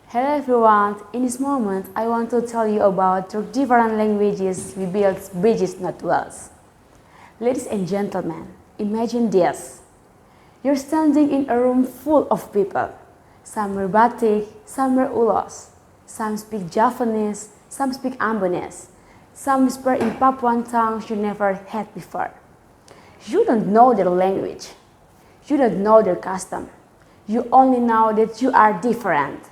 Hello everyone, in this moment I want to tell you about through different languages we build bridges, not walls. Ladies and gentlemen, imagine this. You're standing in a room full of people. Some wear batik, some wear ulos. Some speak Javanese, some speak Ambonese. Some whisper in Papuan tongues you never had before. You don't know their language. You don't know their custom. You only know that you are different.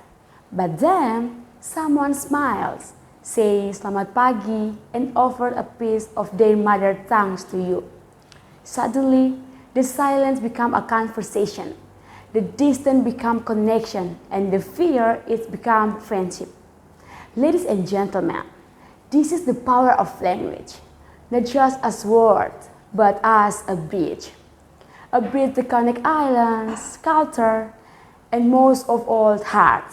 But then, someone smiles, says Selamat pagi, and offers a piece of their mother tongues to you. Suddenly, the silence becomes a conversation. The distance becomes connection, and the fear it becomes friendship. Ladies and gentlemen, this is the power of language, not just as words, but as a bridge. A bridge to connect islands, culture, and most of all, heart.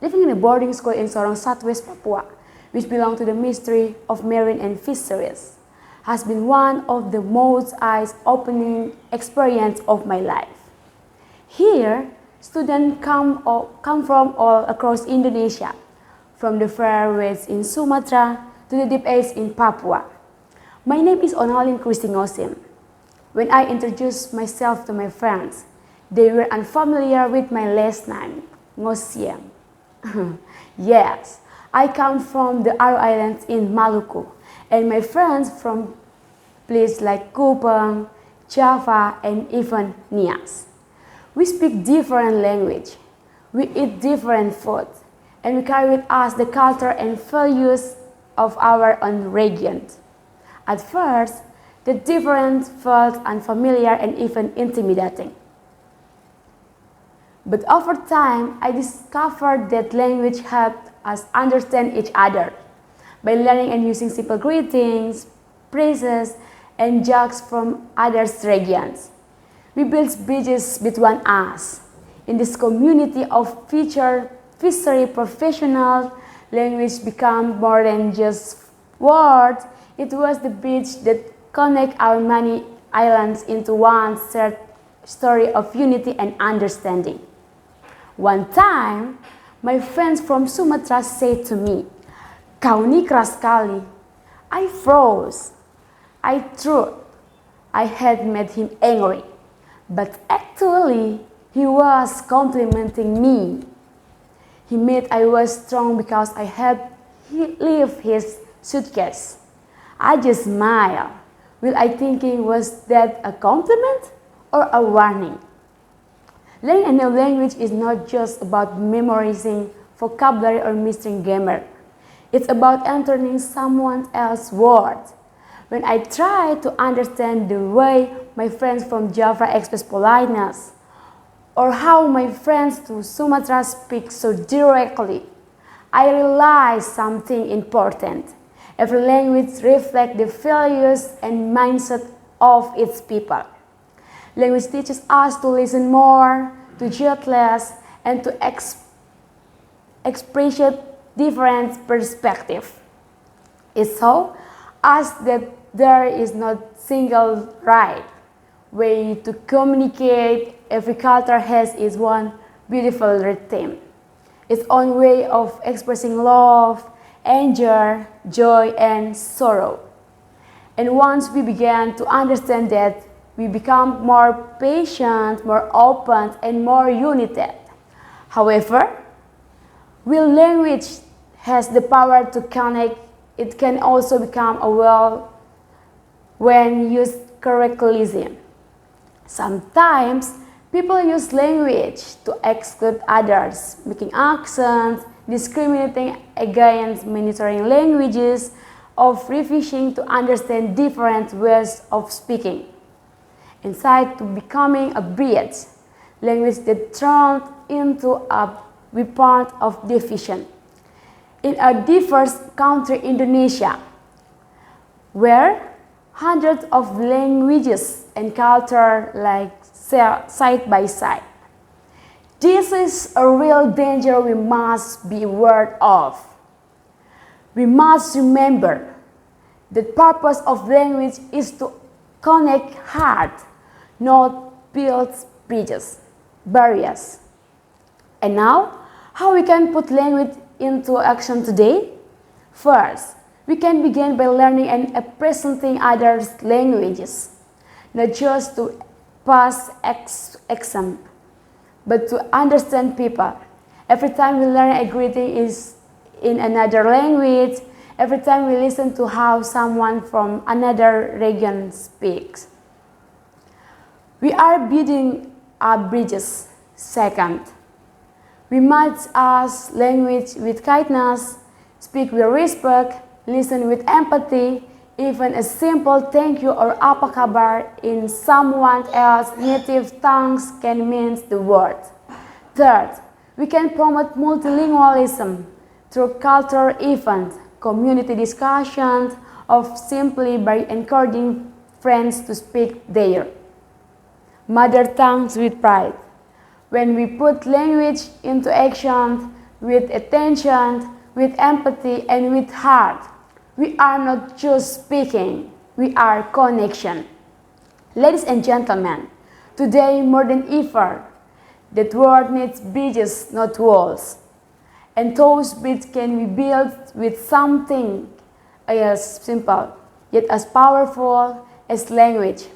Living in a boarding school in Sorong, Southwest Papua, which belongs to the Ministry of Marine and Fisheries, has been one of the most eye-opening experiences of my life. Here, students come from all across Indonesia, from the far west in Sumatra to the deep east in Papua. My name is Onalin Christy Ngosiem. When I introduced myself to my friends, they were unfamiliar with my last name, Ngosiem. Yes, I come from the Aru Islands in Maluku, and my friends from places like Kupang, Java, and even Nias. We speak different language, we eat different food, and we carry with us the culture and values of our own region. At first, the difference felt unfamiliar and even intimidating. But over time, I discovered that language helped us understand each other. By learning and using simple greetings, phrases, and jokes from other regions, we built bridges between us. In this community of fishery professionals, language became more than just words. It was the bridge that connected our many islands into one shared story of unity and understanding. One time, my friends from Sumatra said to me, "Kau ni keras sekali." I froze. I thought I had made him angry, but actually, he was complimenting me. He meant I was strong because I helped him lift his suitcase. I just smiled. Will I thinking, was that a compliment or a warning? Learning a new language is not just about memorizing vocabulary or mastering grammar. It's about entering someone else's world. When I try to understand the way my friends from Java express politeness, or how my friends to Sumatra speak so directly, I realize something important. Every language reflects the values and mindset of its people. Language teaches us to listen more, to judge less, and to express different perspectives. It shows us that there is no single right way to communicate. Every culture has its own beautiful rhythm, its own way of expressing love, anger, joy, and sorrow. And once we began to understand that, we become more patient, more open, and more united. However, while language has the power to connect, it can also become a wall when used correctly. Sometimes, people use language to exclude others, making accents, discriminating against monitoring languages, or refusing to understand different ways of speaking. Inside to becoming a bridge, language that turned into a weapon of division. In a diverse country, Indonesia, where hundreds of languages and cultures lie side by side, this is a real danger we must be aware of. We must remember the purpose of language is to connect heart, not build bridges, barriers. And now, How we can put language into action today? First, we can begin by learning and presenting others' languages, not just to pass exam, but to understand people. Every time we learn a greeting is in another language, every time we listen to how someone from another region speaks. We are building our bridges. Second, we must use language with kindness, speak with respect, listen with empathy. Even a simple thank you or apa kabar in someone else's native tongues can mean the world. Third, we can promote multilingualism through cultural events, community discussions, or simply by encouraging friends to speak their mother tongues with pride. When we put language into action with attention, with empathy, and with heart, we are not just speaking, we are connection. Ladies and gentlemen, today more than ever, the world needs bridges, not walls. And those bridges can be built with something as simple, yet as powerful as language.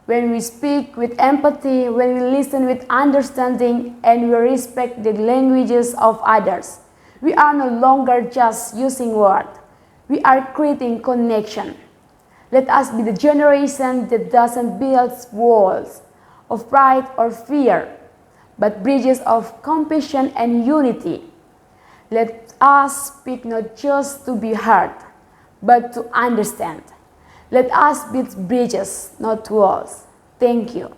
When we speak with empathy, when we listen with understanding, and we respect the languages of others, we are no longer just using words. We are creating connection. Let us be the generation that doesn't build walls of pride or fear, but bridges of compassion and unity. Let us speak not just to be heard, but to understand. Let us build bridges, not walls. Thank you.